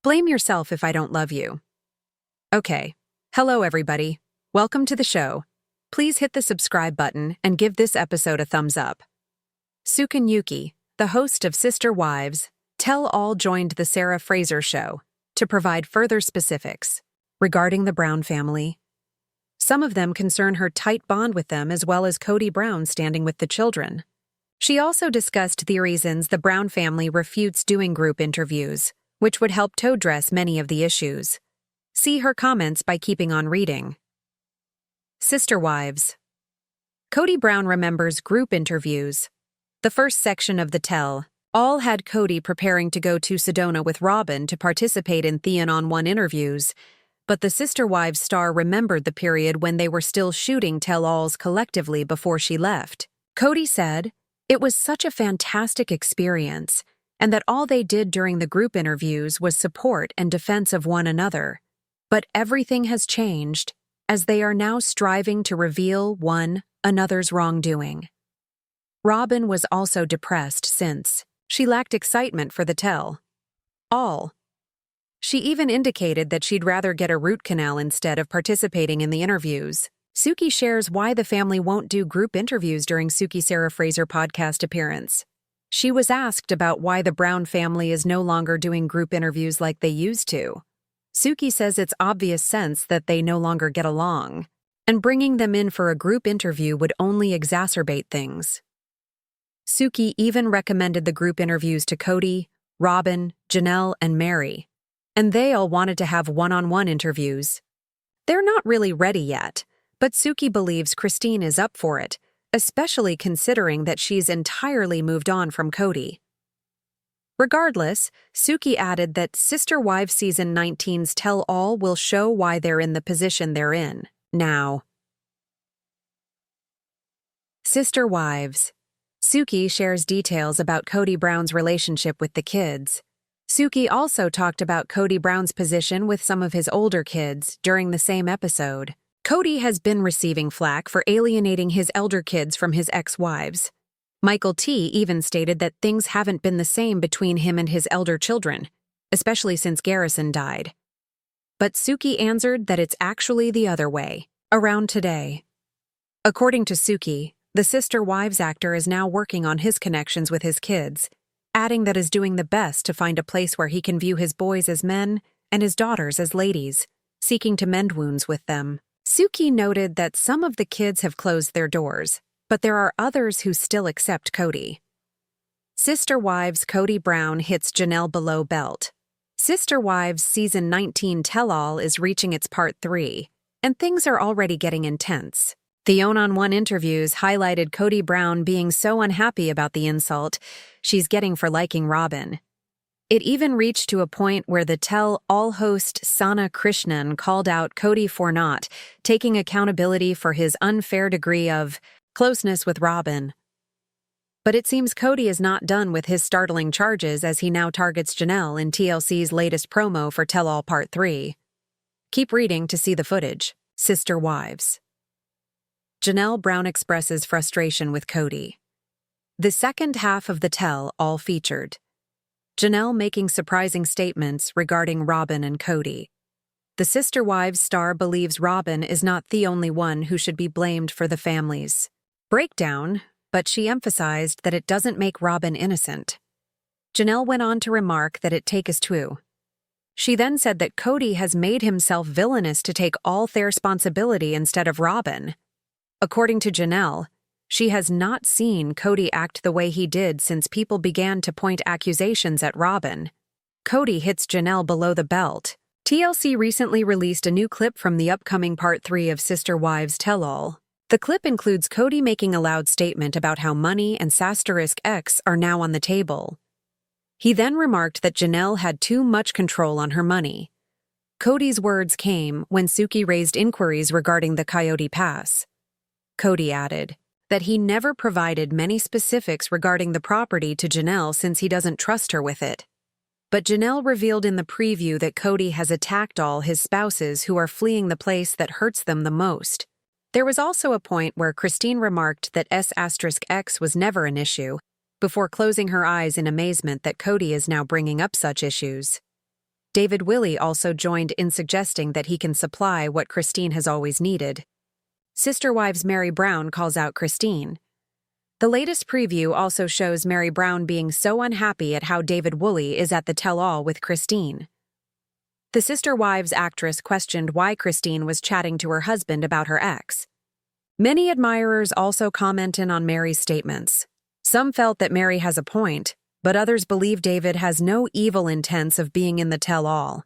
Blame yourself if I don't love you. Okay. Hello, everybody. Welcome to the show. Please hit the subscribe button and give this episode a thumbs up. Sukanya, the host of Sister Wives, Tell All joined the Sarah Fraser show to provide further specifics regarding the Brown family. Some of them concern her tight bond with them as well as Kody Brown standing with the children. She also discussed the reasons the Brown family refutes doing group interviews, which would help to address many of the issues. See her comments by keeping on reading. Sister Wives. Kody Brown remembers group interviews. The first section of the Tell All had Kody preparing to go to Sedona with Robyn to participate in Theon-on-One interviews, but the Sister Wives star remembered the period when they were still shooting Tell Alls collectively before she left. Kody said, "It was such a fantastic experience, and that all they did during the group interviews was support and defense of one another. But everything has changed, as they are now striving to reveal one another's wrongdoing." Robyn was also depressed since she lacked excitement for the Tell All. She even indicated that she'd rather get a root canal instead of participating in the interviews. Suki shares why the family won't do group interviews during Suki Sarah Fraser podcast appearance. She was asked about why the Brown family is no longer doing group interviews like they used to. Suki says it's obvious sense that they no longer get along, and bringing them in for a group interview would only exacerbate things. Suki even recommended the group interviews to Kody, Robyn, Janelle, and Meri, and they all wanted to have one-on-one interviews. They're not really ready yet, but Suki believes Christine is up for it, especially considering that she's entirely moved on from Kody. Regardless, Suki added that Sister Wives Season 19's Tell All will show why they're in the position they're in now. Sister Wives. Suki shares details about Kody Brown's relationship with the kids. Suki also talked about Kody Brown's position with some of his older kids during the same episode. Kody has been receiving flack for alienating his elder kids from his ex-wives. Michael T. even stated that things haven't been the same between him and his elder children, especially since Garrison died. But Suki answered that it's actually the other way, around today. According to Suki, the Sister Wives actor is now working on his connections with his kids, adding that is doing the best to find a place where he can view his boys as men and his daughters as ladies, seeking to mend wounds with them. Suki noted that some of the kids have closed their doors, but there are others who still accept Kody. Sister Wives Kody Brown hits Janelle below belt. Sister Wives Season 19 Tell-All is reaching its Part 3, and things are already getting intense. The one-on-one interviews highlighted Kody Brown being so unhappy about the insult she's getting for liking Robyn. It even reached to a point where the Tell-All host Sana Krishnan called out Kody for not taking accountability for his unfair degree of closeness with Robyn. But it seems Kody is not done with his startling charges as he now targets Janelle in TLC's latest promo for Tell All Part 3. Keep reading to see the footage. Sister Wives. Janelle Brown expresses frustration with Kody. The second half of the Tell All featured Janelle making surprising statements regarding Robyn and Kody. The Sister Wives star believes Robyn is not the only one who should be blamed for the family's breakdown, but she emphasized that it doesn't make Robyn innocent. Janelle went on to remark that it takes two. She then said that Kody has made himself villainous to take all their responsibility instead of Robyn. According to Janelle, she has not seen Kody act the way he did since people began to point accusations at Robyn. Kody hits Janelle below the belt. TLC recently released a new clip from the upcoming Part 3 of Sister Wives Tell All. The clip includes Kody making a loud statement about how money and *X are now on the table. He then remarked that Janelle had too much control on her money. Kody's words came when Suki raised inquiries regarding the Coyote Pass. Kody added that he never provided many specifics regarding the property to Janelle since he doesn't trust her with it. But Janelle revealed in the preview that Kody has attacked all his spouses who are fleeing the place that hurts them the most. There was also a point where Christine remarked that *X was never an issue, before closing her eyes in amazement that Kody is now bringing up such issues. David Willey also joined in suggesting that he can supply what Christine has always needed. Sister Wives Meri Brown calls out Christine. The latest preview also shows Meri Brown being so unhappy at how David Willey is at the tell-all with Christine. The Sister Wives actress questioned why Christine was chatting to her husband about her ex. Many admirers also commented on Meri's statements. Some felt that Meri has a point, but others believe David has no evil intents of being in the tell-all.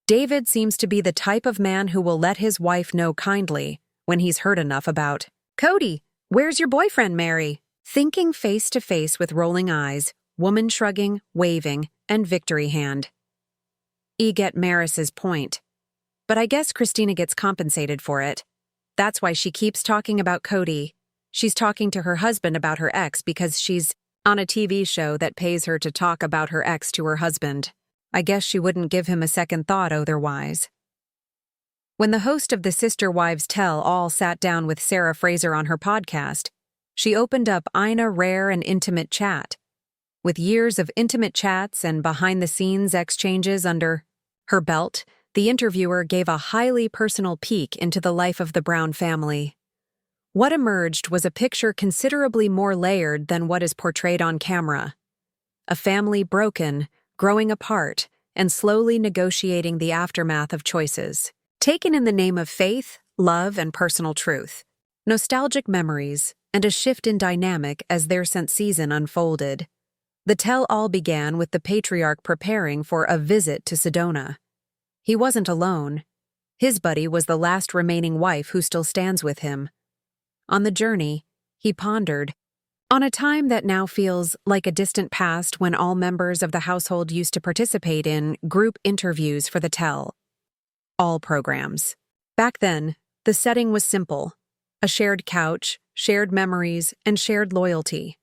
David seems to be the type of man who will let his wife know kindly when he's heard enough about, "Kody, where's your boyfriend, Meri?" Thinking face to face with rolling eyes, woman shrugging, waving, and victory hand. Get Maris's point. But I guess Christina gets compensated for it. That's why she keeps talking about Kody. She's talking to her husband about her ex because she's on a TV show that pays her to talk about her ex to her husband. I guess she wouldn't give him a second thought otherwise. When the host of the Sister Wives Tell All sat down with Sarah Fraser on her podcast, she opened up a rare and intimate chat. With years of intimate chats and behind-the-scenes exchanges under her belt, the interviewer gave a highly personal peek into the life of the Brown family. What emerged was a picture considerably more layered than what is portrayed on camera. A family broken, growing apart, and slowly negotiating the aftermath of choices, taken in the name of faith, love, and personal truth. Nostalgic memories, and a shift in dynamic as their season unfolded. The tell-all began with the patriarch preparing for a visit to Sedona. He wasn't alone. His buddy was the last remaining wife who still stands with him. On the journey, he pondered on a time that now feels like a distant past when all members of the household used to participate in group interviews for the tell-all programs. Back then, the setting was simple. A shared couch, shared memories, and shared loyalty.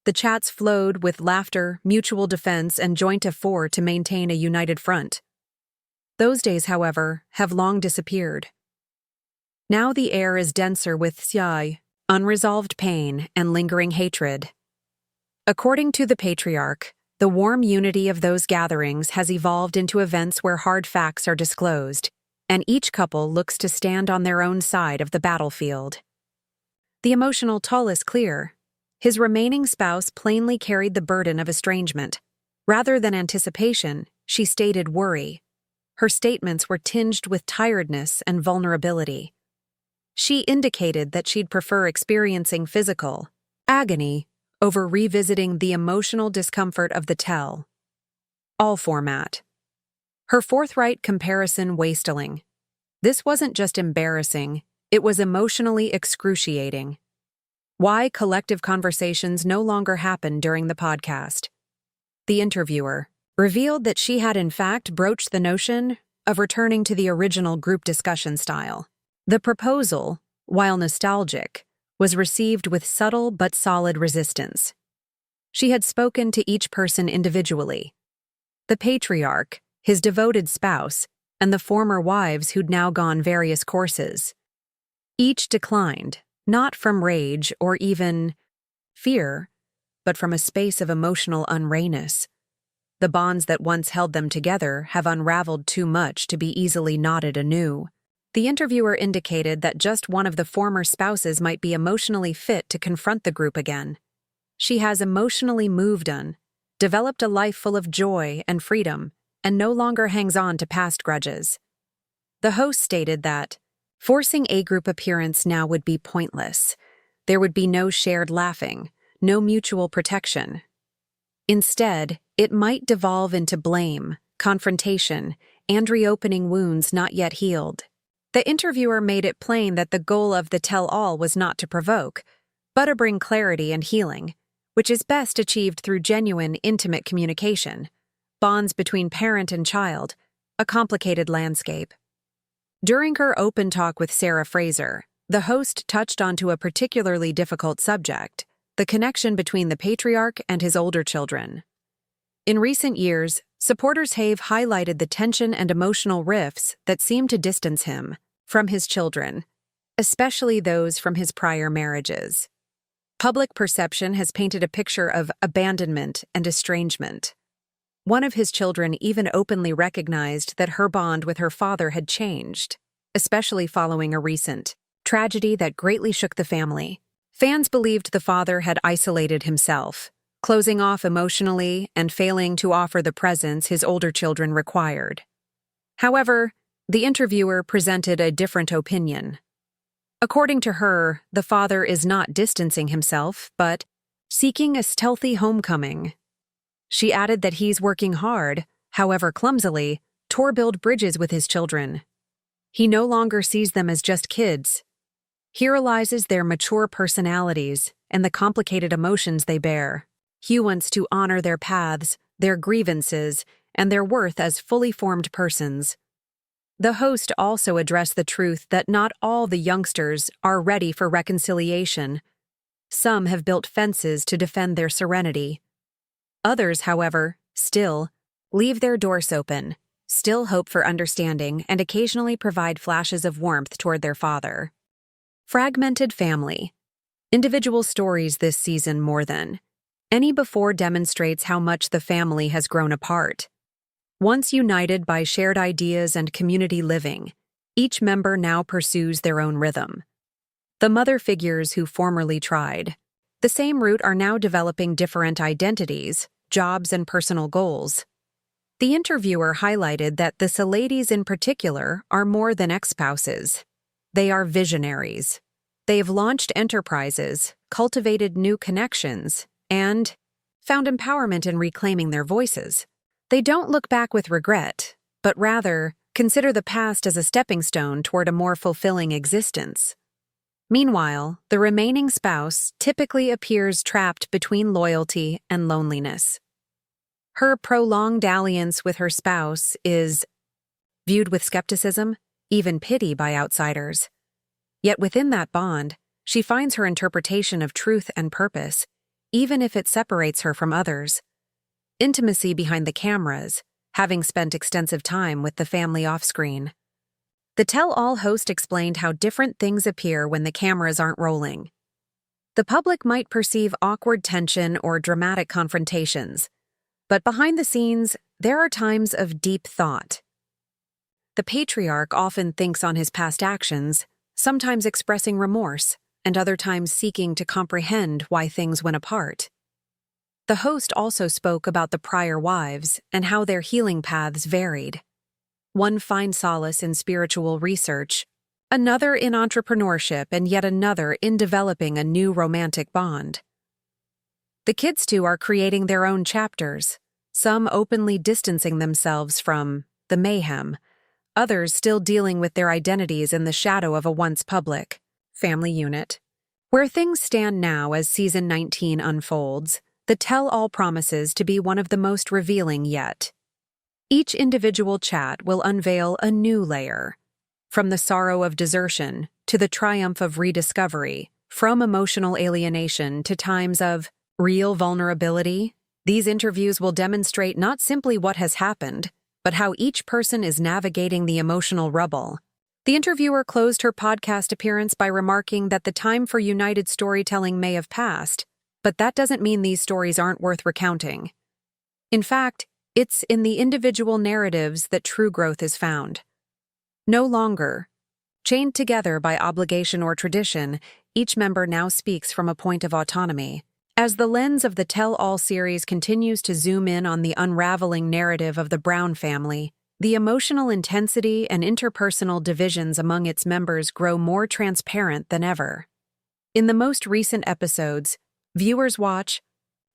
The chats flowed with laughter, mutual defense, and joint effort to maintain a united front. Those days, however, have long disappeared. Now the air is denser with unresolved pain and lingering hatred. According to the patriarch, the warm unity of those gatherings has evolved into events where hard facts are disclosed, and each couple looks to stand on their own side of the battlefield. The emotional toll is clear. His remaining spouse plainly carried the burden of estrangement. Rather than anticipation, she stated worry. Her statements were tinged with tiredness and vulnerability. She indicated that she'd prefer experiencing physical agony over revisiting the emotional discomfort of the tell-all format. Her forthright comparison wasteling. This wasn't just embarrassing, it was emotionally excruciating. Why collective conversations no longer happened during the podcast. The interviewer revealed that she had in fact broached the notion of returning to the original group discussion style. The proposal, while nostalgic, was received with subtle but solid resistance. She had spoken to each person individually. The patriarch, his devoted spouse, and the former wives who'd now gone various courses. Each declined, not from rage or even fear, but from a space of emotional unreadiness. The bonds that once held them together have unraveled too much to be easily knotted anew. The interviewer indicated that just one of the former spouses might be emotionally fit to confront the group again. She has emotionally moved on, developed a life full of joy and freedom, and no longer hangs on to past grudges. The host stated that forcing a group appearance now would be pointless. There would be no shared laughing, no mutual protection. Instead, it might devolve into blame, confrontation, and reopening wounds not yet healed. The interviewer made it plain that the goal of the tell-all was not to provoke, but to bring clarity and healing, which is best achieved through genuine, intimate communication, bonds between parent and child, a complicated landscape. During her open talk with Sarah Fraser, the host touched onto a particularly difficult subject, the connection between the patriarch and his older children. In recent years, supporters have highlighted the tension and emotional rifts that seem to distance him from his children, especially those from his prior marriages. Public perception has painted a picture of abandonment and estrangement. One of his children even openly recognized that her bond with her father had changed, especially following a recent tragedy that greatly shook the family. Fans believed the father had isolated himself, closing off emotionally and failing to offer the presence his older children required. However, the interviewer presented a different opinion. According to her, the father is not distancing himself, but seeking a stealthy homecoming. She added that he's working hard, however clumsily, to build bridges with his children. He no longer sees them as just kids. He realizes their mature personalities and the complicated emotions they bear. He wants to honor their paths, their grievances, and their worth as fully formed persons. The host also addressed the truth that not all the youngsters are ready for reconciliation. Some have built fences to defend their serenity. Others, however, still leave their doors open, still hope for understanding, and occasionally provide flashes of warmth toward their father. Fragmented family. Individual stories this season more than any before demonstrates how much the family has grown apart. Once united by shared ideas and community living, each member now pursues their own rhythm. The mother figures who formerly tried the same route are now developing different identities, jobs, and personal goals. The interviewer highlighted that the Salades in particular are more than ex-spouses. They are visionaries. They have launched enterprises, cultivated new connections, and found empowerment in reclaiming their voices. They don't look back with regret, but rather consider the past as a stepping stone toward a more fulfilling existence. Meanwhile, the remaining spouse typically appears trapped between loyalty and loneliness. Her prolonged dalliance with her spouse is viewed with skepticism, even pity by outsiders. Yet within that bond, she finds her interpretation of truth and purpose, even if it separates her from others. Intimacy behind the cameras, having spent extensive time with the family off-screen. The tell-all host explained how different things appear when the cameras aren't rolling. The public might perceive awkward tension or dramatic confrontations, but behind the scenes, there are times of deep thought. The patriarch often thinks on his past actions, sometimes expressing remorse, and other times seeking to comprehend why things went apart. The host also spoke about the prior wives and how their healing paths varied. One finds solace in spiritual research, another in entrepreneurship, and yet another in developing a new romantic bond. The kids, too, are creating their own chapters, some openly distancing themselves from the mayhem, others still dealing with their identities in the shadow of a once public family unit. Where things stand now as season 19 unfolds, the tell-all promises to be one of the most revealing yet. Each individual chat will unveil a new layer. From the sorrow of desertion to the triumph of rediscovery, from emotional alienation to times of real vulnerability, these interviews will demonstrate not simply what has happened, but how each person is navigating the emotional rubble. The interviewer closed her podcast appearance by remarking that the time for united storytelling may have passed, but that doesn't mean these stories aren't worth recounting. In fact, it's in the individual narratives that true growth is found. No longer chained together by obligation or tradition, each member now speaks from a point of autonomy. As the lens of the Tell-All series continues to zoom in on the unraveling narrative of the Brown family, the emotional intensity and interpersonal divisions among its members grow more transparent than ever. In the most recent episodes, viewers watch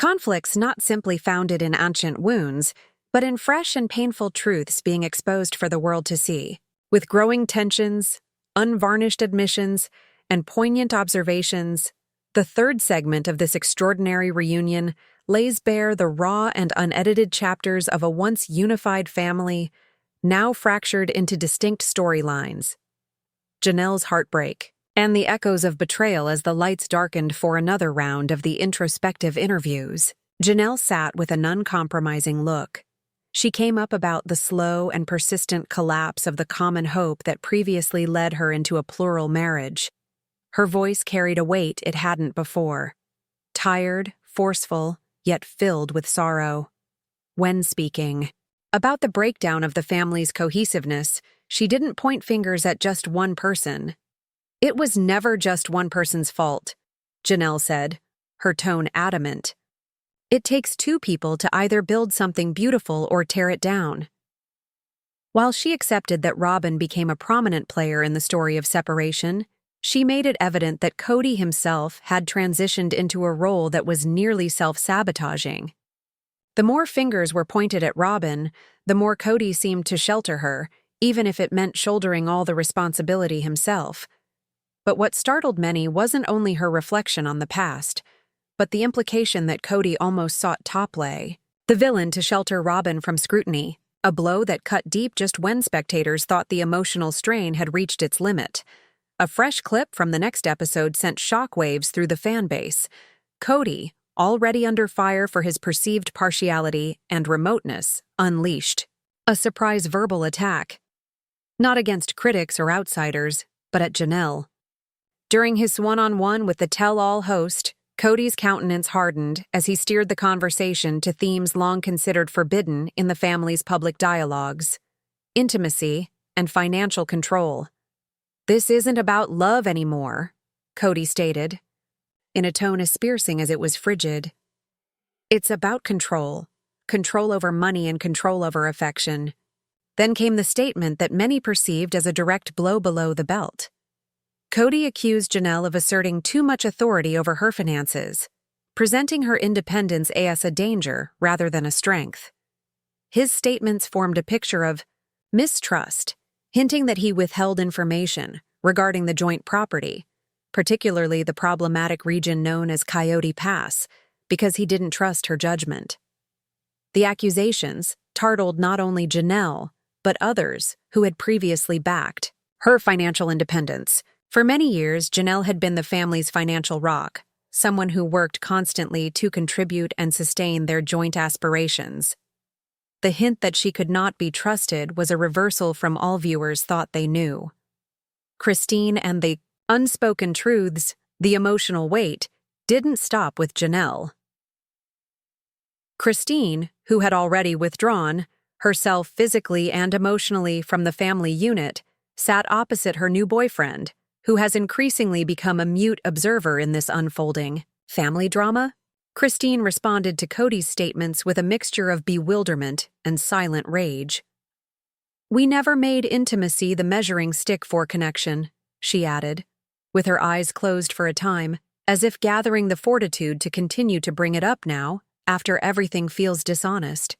conflicts not simply founded in ancient wounds, but in fresh and painful truths being exposed for the world to see. With growing tensions, unvarnished admissions, and poignant observations, the third segment of this extraordinary reunion lays bare the raw and unedited chapters of a once unified family, now fractured into distinct storylines. Janelle's heartbreak, and the echoes of betrayal as the lights darkened for another round of the introspective interviews. Janelle sat with an uncompromising look. She came up about the slow and persistent collapse of the common hope that previously led her into a plural marriage. Her voice carried a weight it hadn't before. Tired, forceful, yet filled with sorrow. When speaking about the breakdown of the family's cohesiveness, she didn't point fingers at just one person. "It was never just one person's fault," Janelle said, her tone adamant. "It takes two people to either build something beautiful or tear it down." While she accepted that Robyn became a prominent player in the story of separation, she made it evident that Kody himself had transitioned into a role that was nearly self-sabotaging. The more fingers were pointed at Robyn, the more Kody seemed to shelter her, even if it meant shouldering all the responsibility himself. But what startled many wasn't only her reflection on the past, but the implication that Kody almost sought top-lay, the villain, to shelter Robyn from scrutiny, a blow that cut deep just when spectators thought the emotional strain had reached its limit. A fresh clip from the next episode sent shockwaves through the fan base. Kody, already under fire for his perceived partiality and remoteness, unleashed a surprise verbal attack. Not against critics or outsiders, but at Janelle. During his one-on-one with the tell-all host, Kody's countenance hardened as he steered the conversation to themes long considered forbidden in the family's public dialogues: intimacy and financial control. "This isn't about love anymore," Kody stated, in a tone as piercing as it was frigid. "It's about control. Control over money and control over affection." Then came the statement that many perceived as a direct blow below the belt. Kody accused Janelle of asserting too much authority over her finances, presenting her independence as a danger rather than a strength. His statements formed a picture of mistrust, hinting that he withheld information regarding the joint property, particularly the problematic region known as Coyote Pass, because he didn't trust her judgment. The accusations startled not only Janelle, but others who had previously backed her financial independence. For many years, Janelle had been the family's financial rock, someone who worked constantly to contribute and sustain their joint aspirations. The hint that she could not be trusted was a reversal from all viewers thought they knew. Christine and the unspoken truths, the emotional weight, didn't stop with Janelle. Christine, who had already withdrawn herself physically and emotionally from the family unit, sat opposite her new boyfriend, who has increasingly become a mute observer in this unfolding family drama. Christine responded to Kody's statements with a mixture of bewilderment and silent rage. "We never made intimacy the measuring stick for connection," she added, with her eyes closed for a time, as if gathering the fortitude to continue to bring it up now, after everything feels dishonest.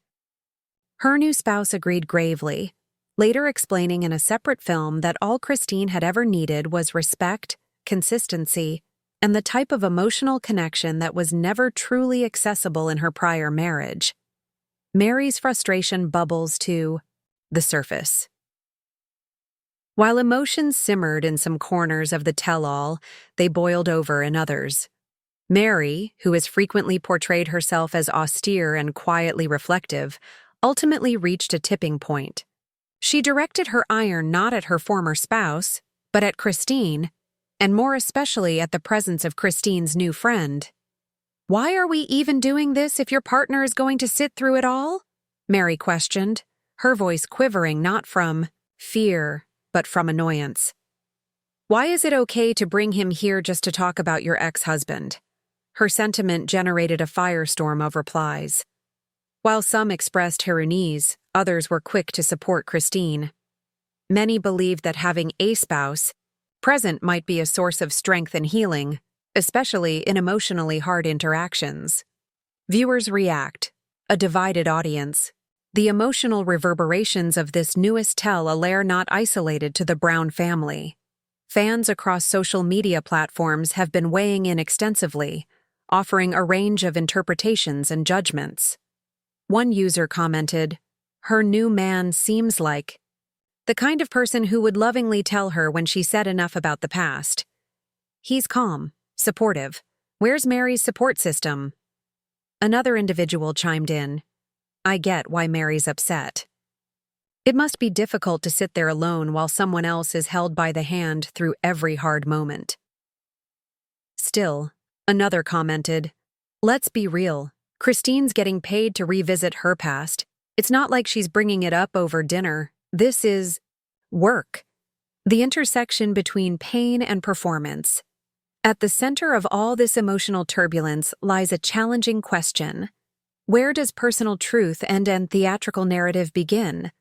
Her new spouse agreed gravely, later explaining in a separate film that all Christine had ever needed was respect, consistency, and the type of emotional connection that was never truly accessible in her prior marriage. Meri's frustration bubbles to the surface. While emotions simmered in some corners of the tell-all, they boiled over in others. Meri, who has frequently portrayed herself as austere and quietly reflective, ultimately reached a tipping point. She directed her ire not at her former spouse, but at Christine, and more especially at the presence of Christine's new friend. "Why are we even doing this if your partner is going to sit through it all?" Meri questioned, her voice quivering not from fear, but from annoyance. "Why is it okay to bring him here just to talk about your ex-husband?" Her sentiment generated a firestorm of replies. While some expressed her unease, others were quick to support Christine. Many believed that having a spouse present might be a source of strength and healing, especially in emotionally hard interactions. Viewers react, a divided audience. The emotional reverberations of this newest tell are not isolated to the Brown family. Fans across social media platforms have been weighing in extensively, offering a range of interpretations and judgments. One user commented, "Her new man seems like the kind of person who would lovingly tell her when she said enough about the past. He's calm, supportive. Where's Meri's support system?" Another individual chimed in, "I get why Meri's upset. It must be difficult to sit there alone while someone else is held by the hand through every hard moment." Still, another commented, "Let's be real. Christine's getting paid to revisit her past. It's not like she's bringing it up over dinner. This is work. The intersection between pain and performance. At the center of all this emotional turbulence lies a challenging question. Where does personal truth and theatrical narrative begin?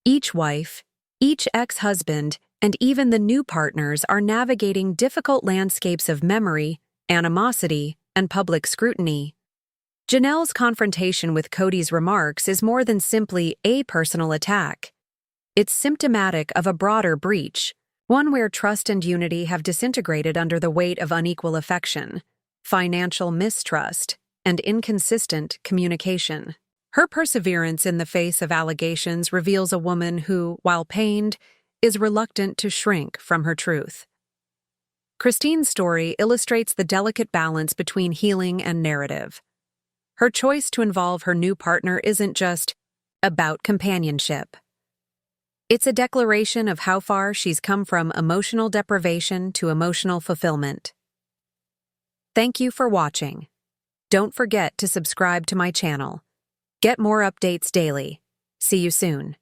Each wife, each ex-husband, and even the new partners are navigating difficult landscapes of memory, animosity, and public scrutiny. Janelle's confrontation with Kody's remarks is more than simply a personal attack. It's symptomatic of a broader breach, one where trust and unity have disintegrated under the weight of unequal affection, financial mistrust, and inconsistent communication. Her perseverance in the face of allegations reveals a woman who, while pained, is reluctant to shrink from her truth. Christine's story illustrates the delicate balance between healing and narrative. Her choice to involve her new partner isn't just about companionship. It's a declaration of how far she's come from emotional deprivation to emotional fulfillment. Thank you for watching. Don't forget to subscribe to my channel. Get more updates daily. See you soon.